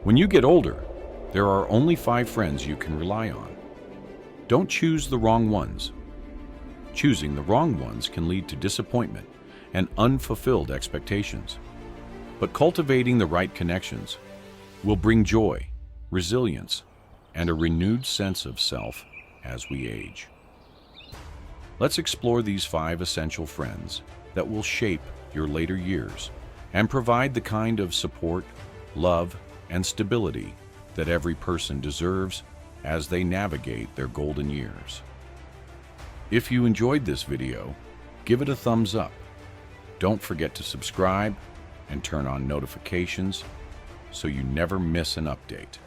When you get older, there are only 5 friends you can rely on. Don't choose the wrong ones. Choosing the wrong ones can lead to disappointment and unfulfilled expectations. But cultivating the right connections will bring joy, resilience, and a renewed sense of self as we age. Let's explore these 5 essential friends that will shape your later years and provide the kind of support, love, and stability that every person deserves as they navigate their golden years. If you enjoyed this video, give it a thumbs up. Don't forget to subscribe and turn on notifications so you never miss an update.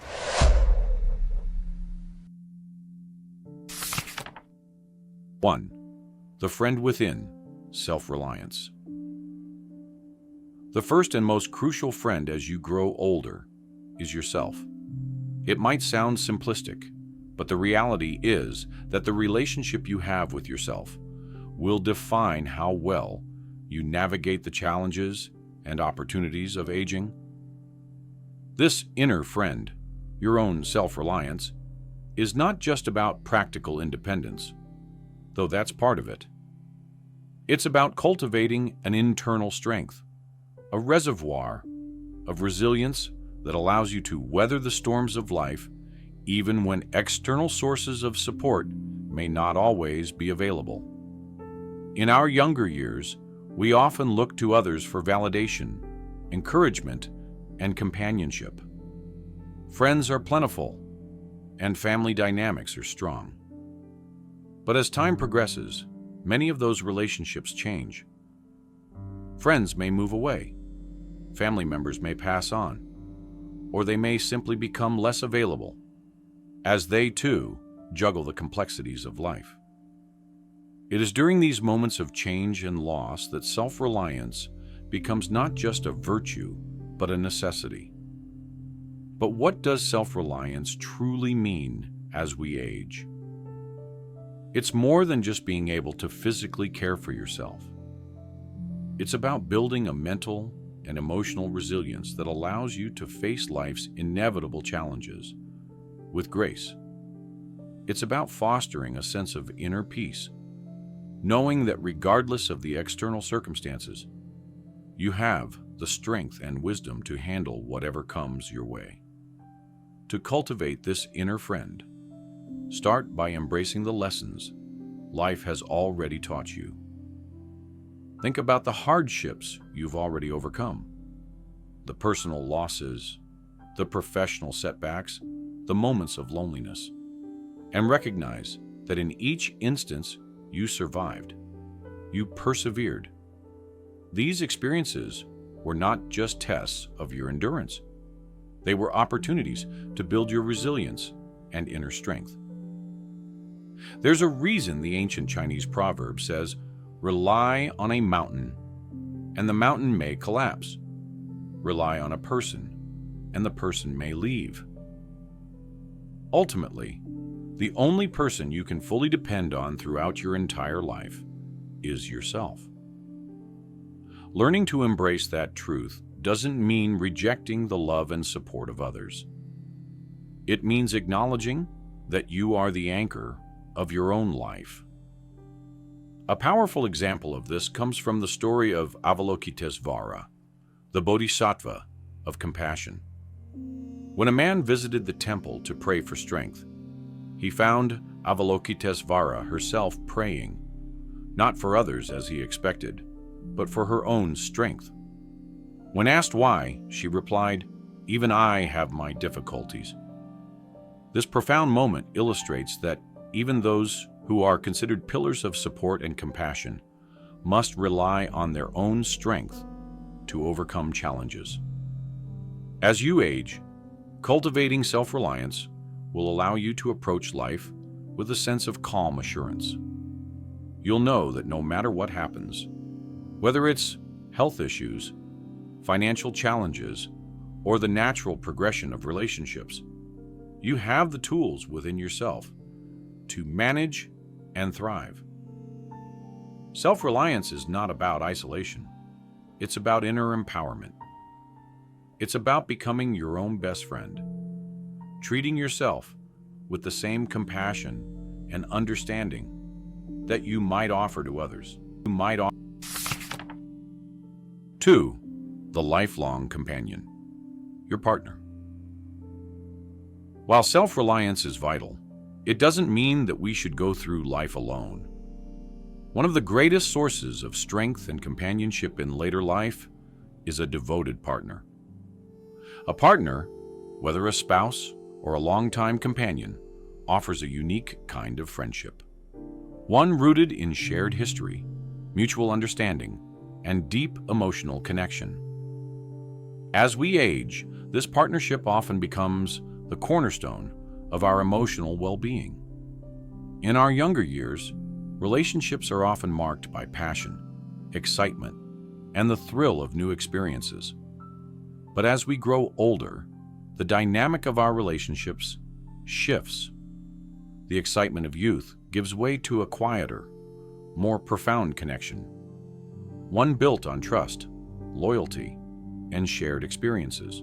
1. The friend within, self-reliance. The first and most crucial friend as you grow older is yourself. It might sound simplistic, but the reality is that the relationship you have with yourself will define how well you navigate the challenges and opportunities of aging. This inner friend, your own self-reliance, is not just about practical independence, though that's part of it. It's about cultivating an internal strength, a reservoir of resilience that allows you to weather the storms of life even when external sources of support may not always be available. In our younger years, we often look to others for validation, encouragement, and companionship. Friends are plentiful, and family dynamics are strong. But as time progresses, many of those relationships change. Friends may move away, family members may pass on, or they may simply become less available, as they too juggle the complexities of life. It is during these moments of change and loss that self-reliance becomes not just a virtue, but a necessity. But what does self-reliance truly mean as we age? It's more than just being able to physically care for yourself. It's about building a mental and emotional resilience that allows you to face life's inevitable challenges with grace. It's about fostering a sense of inner peace, knowing that regardless of the external circumstances, you have the strength and wisdom to handle whatever comes your way. To cultivate this inner friend, start by embracing the lessons life has already taught you. Think about the hardships you've already overcome, the personal losses, the professional setbacks, the moments of loneliness, and recognize that in each instance you survived, you persevered. These experiences were not just tests of your endurance. They were opportunities to build your resilience and inner strength. There's a reason the ancient Chinese proverb says, "Rely on a mountain, and the mountain may collapse. Rely on a person, and the person may leave." Ultimately, the only person you can fully depend on throughout your entire life is yourself. Learning to embrace that truth doesn't mean rejecting the love and support of others. It means acknowledging that you are the anchor of your own life. A powerful example of this comes from the story of Avalokitesvara, the Bodhisattva of compassion. When a man visited the temple to pray for strength, he found Avalokitesvara herself praying, not for others as he expected, but for her own strength. When asked why, she replied, "Even I have my difficulties." This profound moment illustrates that even those who are considered pillars of support and compassion must rely on their own strength to overcome challenges. As you age, cultivating self-reliance will allow you to approach life with a sense of calm assurance. You'll know that no matter what happens, whether it's health issues, financial challenges, or the natural progression of relationships, you have the tools within yourself to manage and thrive. Self-reliance is not about isolation. It's about inner empowerment. It's about becoming your own best friend, treating yourself with the same compassion and understanding that you might offer to others. 2. The lifelong companion, your partner. While self-reliance is vital, it doesn't mean that we should go through life alone. One of the greatest sources of strength and companionship in later life is a devoted partner. A partner, whether a spouse or a longtime companion, offers a unique kind of friendship. One rooted in shared history, mutual understanding, and deep emotional connection. As we age, this partnership often becomes the cornerstone of our emotional well-being. In our younger years, relationships are often marked by passion, excitement, and the thrill of new experiences. But as we grow older, the dynamic of our relationships shifts. The excitement of youth gives way to a quieter, more profound connection, one built on trust, loyalty, and shared experiences.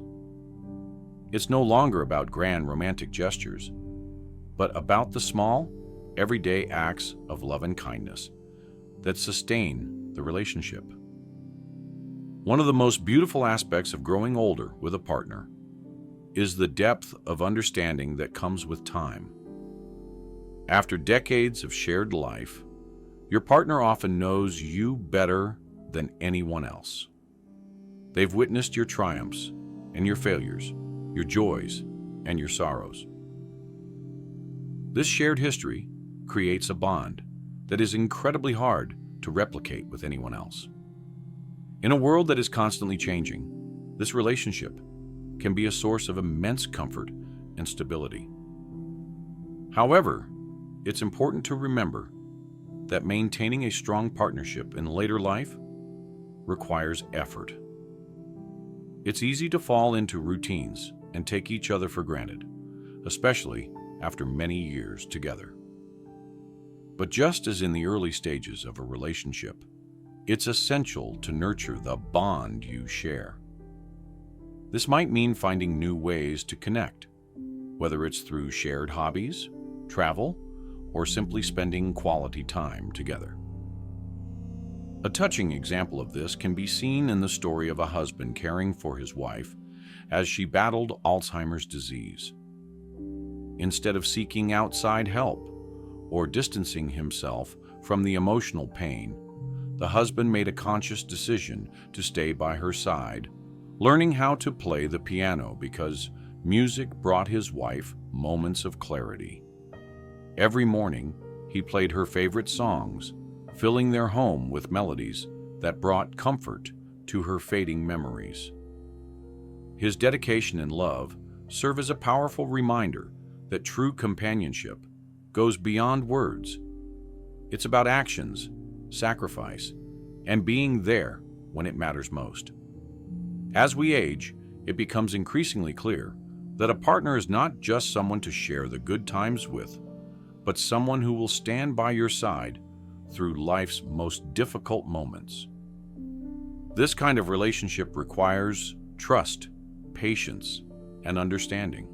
It's no longer about grand romantic gestures, but about the small, everyday acts of love and kindness that sustain the relationship. One of the most beautiful aspects of growing older with a partner is the depth of understanding that comes with time. After decades of shared life, your partner often knows you better than anyone else. They've witnessed your triumphs and your failures, your joys and your sorrows. This shared history creates a bond that is incredibly hard to replicate with anyone else. In a world that is constantly changing, this relationship can be a source of immense comfort and stability. However, it's important to remember that maintaining a strong partnership in later life requires effort. It's easy to fall into routines and take each other for granted, especially after many years together. But just as in the early stages of a relationship, it's essential to nurture the bond you share. This might mean finding new ways to connect, whether it's through shared hobbies, travel, or simply spending quality time together. A touching example of this can be seen in the story of a husband caring for his wife as she battled Alzheimer's disease. Instead of seeking outside help or distancing himself from the emotional pain, the husband made a conscious decision to stay by her side, learning how to play the piano because music brought his wife moments of clarity. Every morning, he played her favorite songs, filling their home with melodies that brought comfort to her fading memories. His dedication and love serve as a powerful reminder that true companionship goes beyond words. It's about actions, sacrifice, and being there when it matters most. As we age, it becomes increasingly clear that a partner is not just someone to share the good times with, but someone who will stand by your side through life's most difficult moments. This kind of relationship requires trust, patience, and understanding.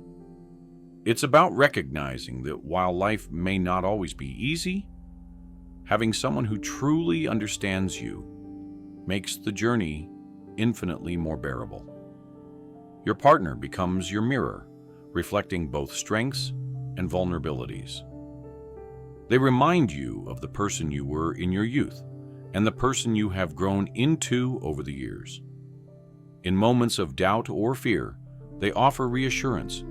It's about recognizing that while life may not always be easy, having someone who truly understands you makes the journey infinitely more bearable. Your partner becomes your mirror, reflecting both strengths and vulnerabilities. They remind you of the person you were in your youth and the person you have grown into over the years. In moments of doubt or fear, they offer reassurance.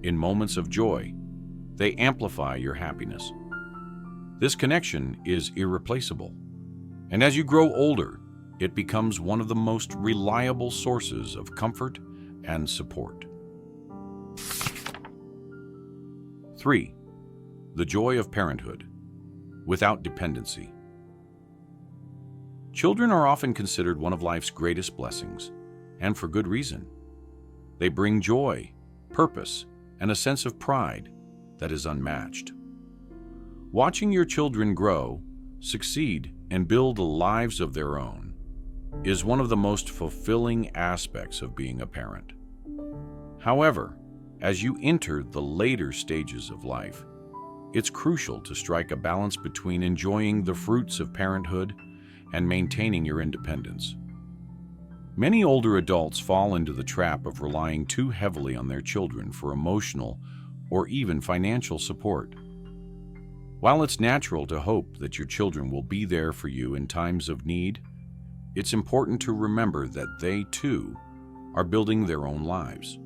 In moments of joy, they amplify your happiness. This connection is irreplaceable, and as you grow older, it becomes one of the most reliable sources of comfort and support. 3. The joy of parenthood, without dependency. Children are often considered one of life's greatest blessings, and for good reason. They bring joy, purpose, and a sense of pride that is unmatched. Watching your children grow, succeed, and build lives of their own is one of the most fulfilling aspects of being a parent. However, as you enter the later stages of life, it's crucial to strike a balance between enjoying the fruits of parenthood and maintaining your independence. Many older adults fall into the trap of relying too heavily on their children for emotional or even financial support. While it's natural to hope that your children will be there for you in times of need, it's important to remember that they, too, are building their own lives.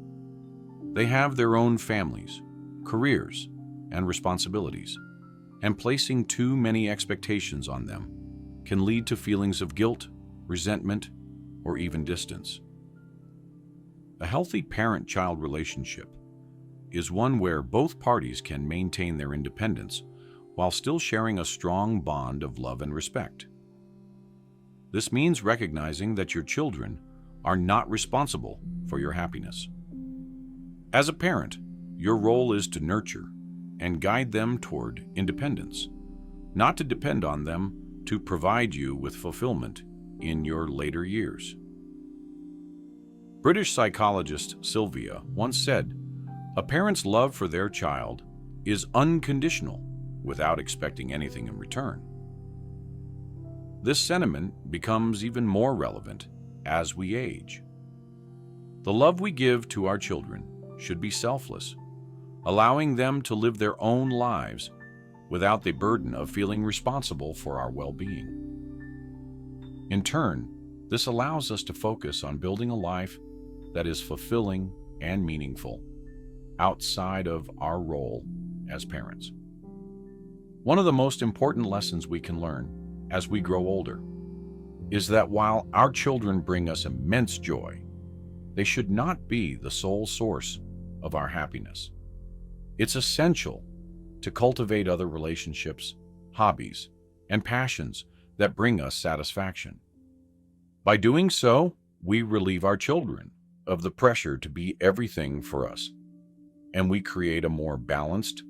They have their own families, careers, and responsibilities, and placing too many expectations on them can lead to feelings of guilt, resentment, or even distance. A healthy parent-child relationship is one where both parties can maintain their independence while still sharing a strong bond of love and respect. This means recognizing that your children are not responsible for your happiness. As a parent, your role is to nurture and guide them toward independence, not to depend on them to provide you with fulfillment in your later years. British psychologist Sylvia once said, "A parent's love for their child is unconditional without expecting anything in return." This sentiment becomes even more relevant as we age. The love we give to our children should be selfless, allowing them to live their own lives without the burden of feeling responsible for our well-being. In turn, this allows us to focus on building a life that is fulfilling and meaningful outside of our role as parents. One of the most important lessons we can learn as we grow older is that while our children bring us immense joy, they should not be the sole source of our happiness. It's essential to cultivate other relationships, hobbies, and passions that bring us satisfaction. By doing so, we relieve our children of the pressure to be everything for us, and we create a more balanced,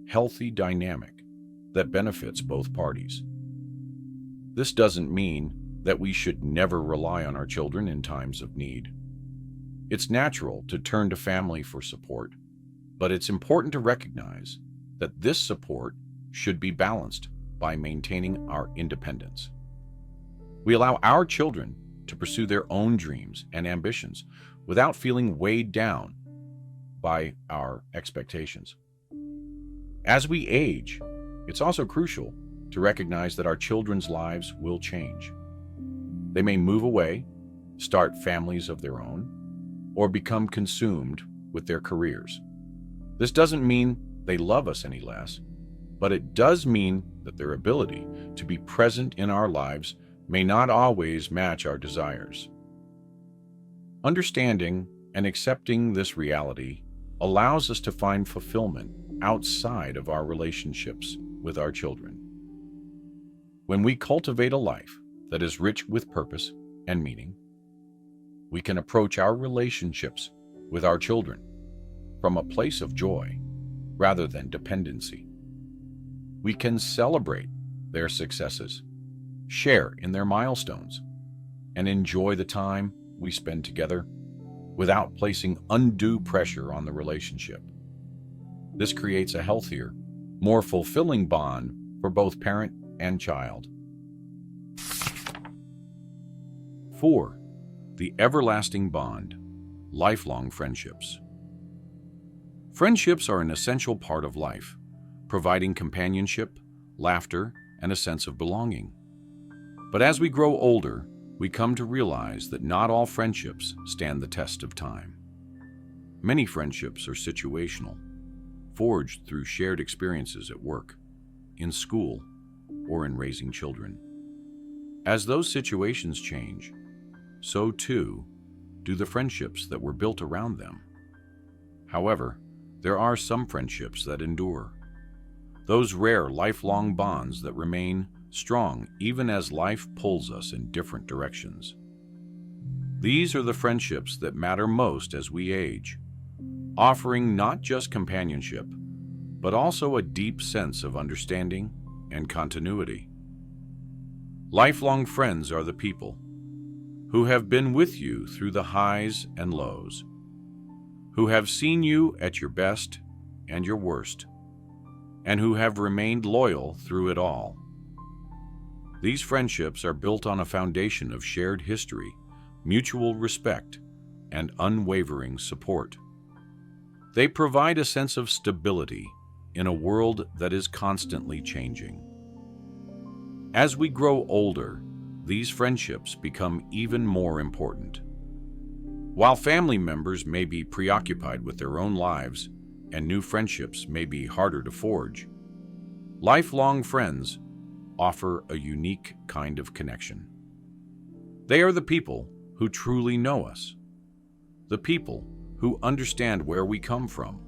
healthy dynamic that benefits both parties. This doesn't mean that we should never rely on our children in times of need. It's natural to turn to family for support, but it's important to recognize that this support should be balanced by maintaining our independence. We allow our children to pursue their own dreams and ambitions without feeling weighed down by our expectations. As we age, it's also crucial to recognize that our children's lives will change. They may move away, start families of their own, or become consumed with their careers. This doesn't mean they love us any less, but it does mean that their ability to be present in our lives may not always match our desires. Understanding and accepting this reality allows us to find fulfillment outside of our relationships with our children. When we cultivate a life that is rich with purpose and meaning, we can approach our relationships with our children from a place of joy rather than dependency. We can celebrate their successes, share in their milestones, and enjoy the time we spend together without placing undue pressure on the relationship. This creates a healthier, more fulfilling bond for both parent and child. 4. The everlasting bond, lifelong friendships. Friendships are an essential part of life, providing companionship, laughter, and a sense of belonging. But as we grow older, we come to realize that not all friendships stand the test of time. Many friendships are situational, forged through shared experiences at work, in school, or in raising children. As those situations change, so too do the friendships that were built around them. However, there are some friendships that endure. Those rare lifelong bonds that remain strong even as life pulls us in different directions. These are the friendships that matter most as we age, offering not just companionship, but also a deep sense of understanding and continuity. Lifelong friends are the people who have been with you through the highs and lows, who have seen you at your best and your worst, and who have remained loyal through it all. These friendships are built on a foundation of shared history, mutual respect, and unwavering support. They provide a sense of stability in a world that is constantly changing. As we grow older, these friendships become even more important. While family members may be preoccupied with their own lives and new friendships may be harder to forge, lifelong friends offer a unique kind of connection. They are the people who truly know us, the people who understand where we come from,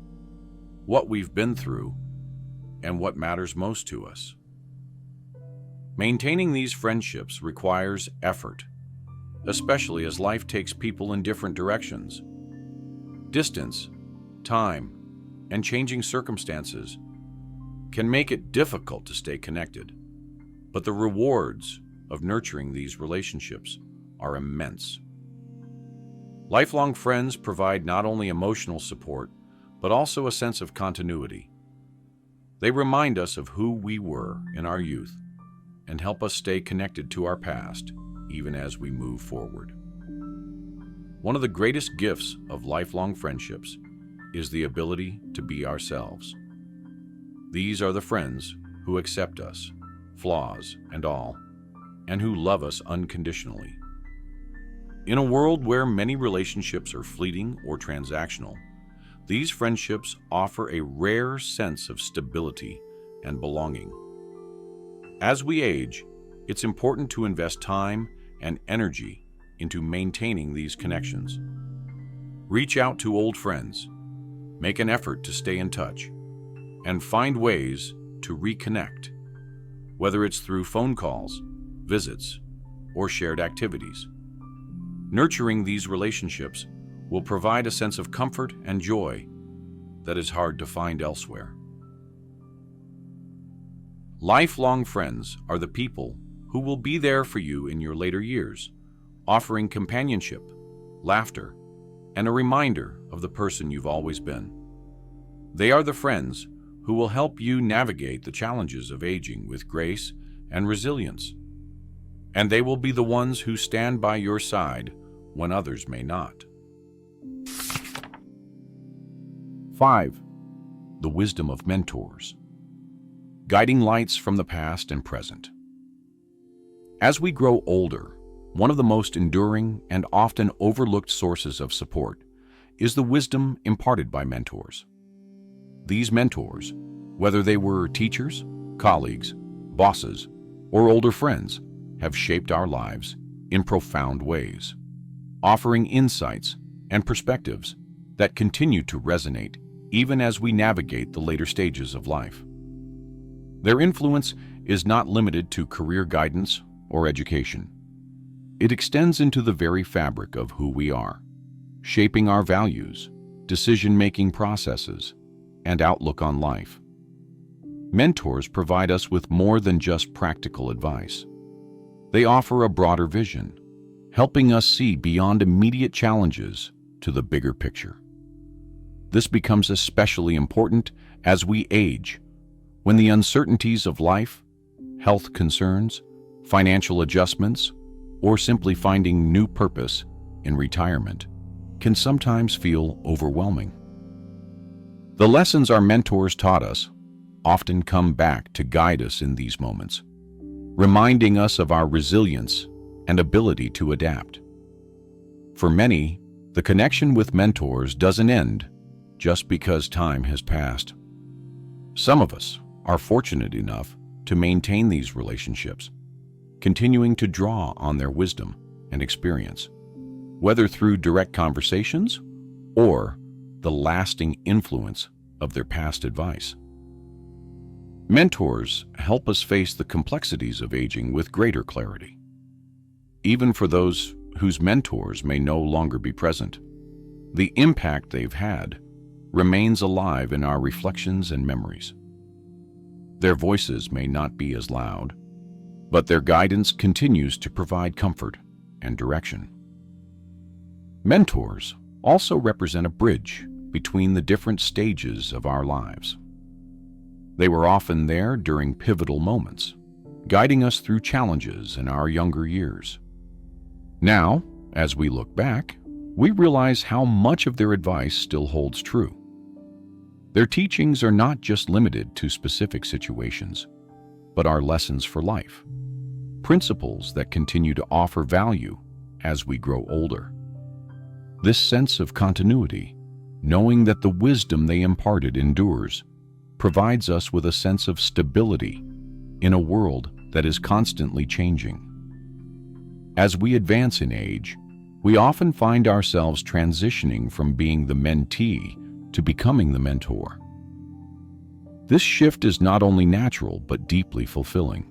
what we've been through, and what matters most to us. Maintaining these friendships requires effort, especially as life takes people in different directions. Distance, time, and changing circumstances can make it difficult to stay connected, but the rewards of nurturing these relationships are immense. Lifelong friends provide not only emotional support, but also a sense of continuity. They remind us of who we were in our youth and help us stay connected to our past, even as we move forward. One of the greatest gifts of lifelong friendships is the ability to be ourselves. These are the friends who accept us, flaws and all, and who love us unconditionally. In a world where many relationships are fleeting or transactional, these friendships offer a rare sense of stability and belonging. As we age, it's important to invest time and energy into maintaining these connections. Reach out to old friends, make an effort to stay in touch, and find ways to reconnect, whether it's through phone calls, visits, or shared activities. Nurturing these relationships will provide a sense of comfort and joy that is hard to find elsewhere. Lifelong friends are the people who will be there for you in your later years, offering companionship, laughter, and a reminder of the person you've always been. They are the friends who will help you navigate the challenges of aging with grace and resilience. And they will be the ones who stand by your side when others may not. 5. The wisdom of mentors. Guiding lights from the past and present. As we grow older, one of the most enduring and often overlooked sources of support is the wisdom imparted by mentors. These mentors, whether they were teachers, colleagues, bosses, or older friends, have shaped our lives in profound ways, offering insights and perspectives that continue to resonate even as we navigate the later stages of life. Their influence is not limited to career guidance or education. It extends into the very fabric of who we are, shaping our values, decision-making processes, and outlook on life. Mentors provide us with more than just practical advice. They offer a broader vision, helping us see beyond immediate challenges to the bigger picture. This becomes especially important as we age, when the uncertainties of life, health concerns, financial adjustments, or simply finding new purpose in retirement can sometimes feel overwhelming. The lessons our mentors taught us often come back to guide us in these moments, reminding us of our resilience and ability to adapt. For many, the connection with mentors doesn't end just because time has passed. Some of us are fortunate enough to maintain these relationships, continuing to draw on their wisdom and experience, whether through direct conversations or the lasting influence of their past advice. Mentors help us face the complexities of aging with greater clarity. Even for those whose mentors may no longer be present, the impact they've had remains alive in our reflections and memories. Their voices may not be as loud, but their guidance continues to provide comfort and direction. Mentors also represent a bridge between the different stages of our lives. They were often there during pivotal moments, guiding us through challenges in our younger years. Now, as we look back, we realize how much of their advice still holds true. Their teachings are not just limited to specific situations, but are lessons for life, principles that continue to offer value as we grow older. This sense of continuity, knowing that the wisdom they imparted endures, provides us with a sense of stability in a world that is constantly changing. As we advance in age, we often find ourselves transitioning from being the mentee to becoming the mentor. This shift is not only natural but deeply fulfilling.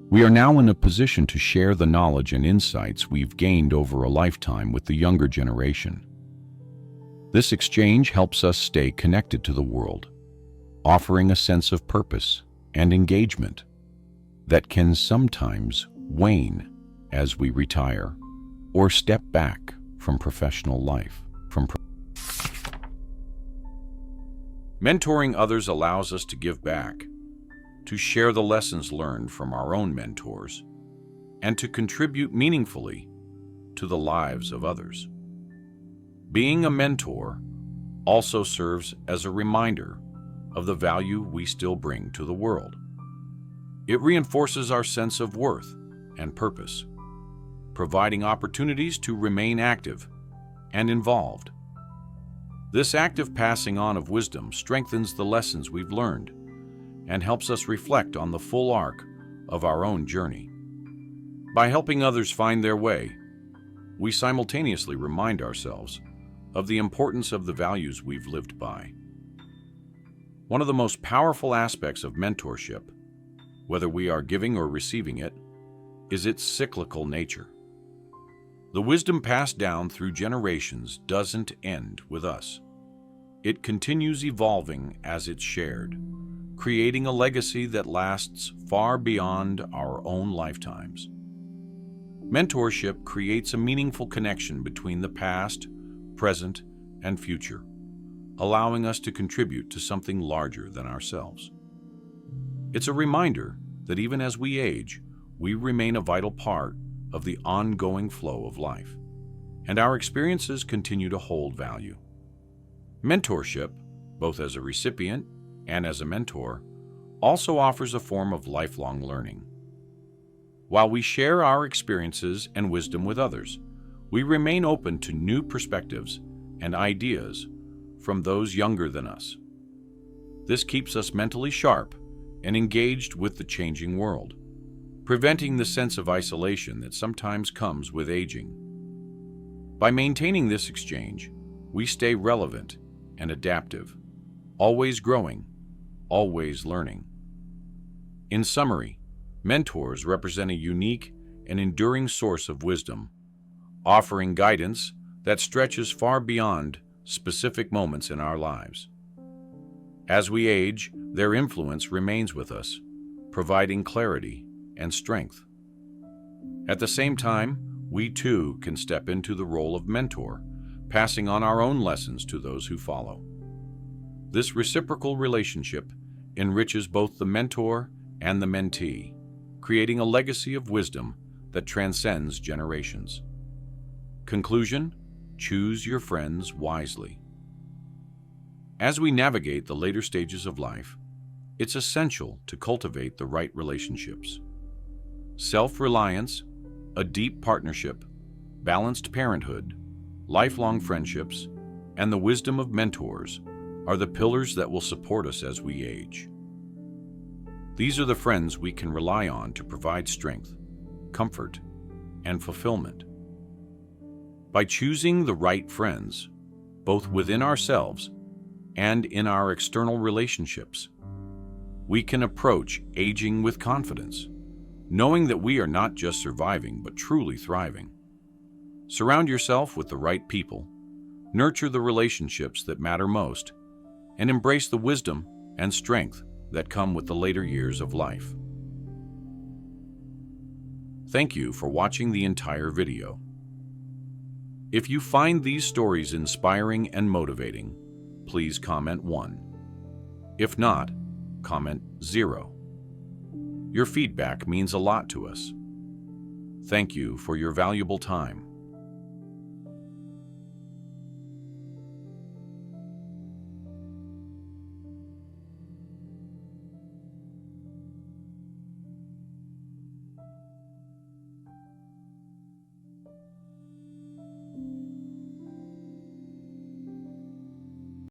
We are now in a position to share the knowledge and insights we've gained over a lifetime with the younger generation. This exchange helps us stay connected to the world, offering a sense of purpose and engagement that can sometimes wane as we retire or step back from professional life. Mentoring others allows us to give back, to share the lessons learned from our own mentors, and to contribute meaningfully to the lives of others. Being a mentor also serves as a reminder of the value we still bring to the world. It reinforces our sense of worth and purpose, providing opportunities to remain active and involved. This active passing on of wisdom strengthens the lessons we've learned and helps us reflect on the full arc of our own journey. By helping others find their way, we simultaneously remind ourselves of the importance of the values we've lived by. One of the most powerful aspects of mentorship, whether we are giving or receiving it, is its cyclical nature. The wisdom passed down through generations doesn't end with us. It continues evolving as it's shared, creating a legacy that lasts far beyond our own lifetimes. Mentorship creates a meaningful connection between the past, present, and future, allowing us to contribute to something larger than ourselves. It's a reminder that even as we age, we remain a vital part of the ongoing flow of life, and our experiences continue to hold value. Mentorship, both as a recipient and as a mentor, also offers a form of lifelong learning. While we share our experiences and wisdom with others, we remain open to new perspectives and ideas from those younger than us. This keeps us mentally sharp and engaged with the changing world, preventing the sense of isolation that sometimes comes with aging. By maintaining this exchange, we stay relevant and adaptive, always growing, always learning. In summary, mentors represent a unique and enduring source of wisdom, offering guidance that stretches far beyond specific moments in our lives. As we age, their influence remains with us, providing clarity and strength. At the same time, we too can step into the role of mentor, passing on our own lessons to those who follow. This reciprocal relationship enriches both the mentor and the mentee, creating a legacy of wisdom that transcends generations. Conclusion: choose your friends wisely. As we navigate the later stages of life, it's essential to cultivate the right relationships. Self-reliance, a deep partnership, balanced parenthood, lifelong friendships, and the wisdom of mentors are the pillars that will support us as we age. These are the friends we can rely on to provide strength, comfort, and fulfillment. By choosing the right friends, both within ourselves and in our external relationships, we can approach aging with confidence, knowing that we are not just surviving but truly thriving. Surround yourself with the right people, nurture the relationships that matter most, and embrace the wisdom and strength that come with the later years of life. Thank you for watching the entire video. If you find these stories inspiring and motivating, please comment 1. If not, comment 0. Your feedback means a lot to us. Thank you for your valuable time.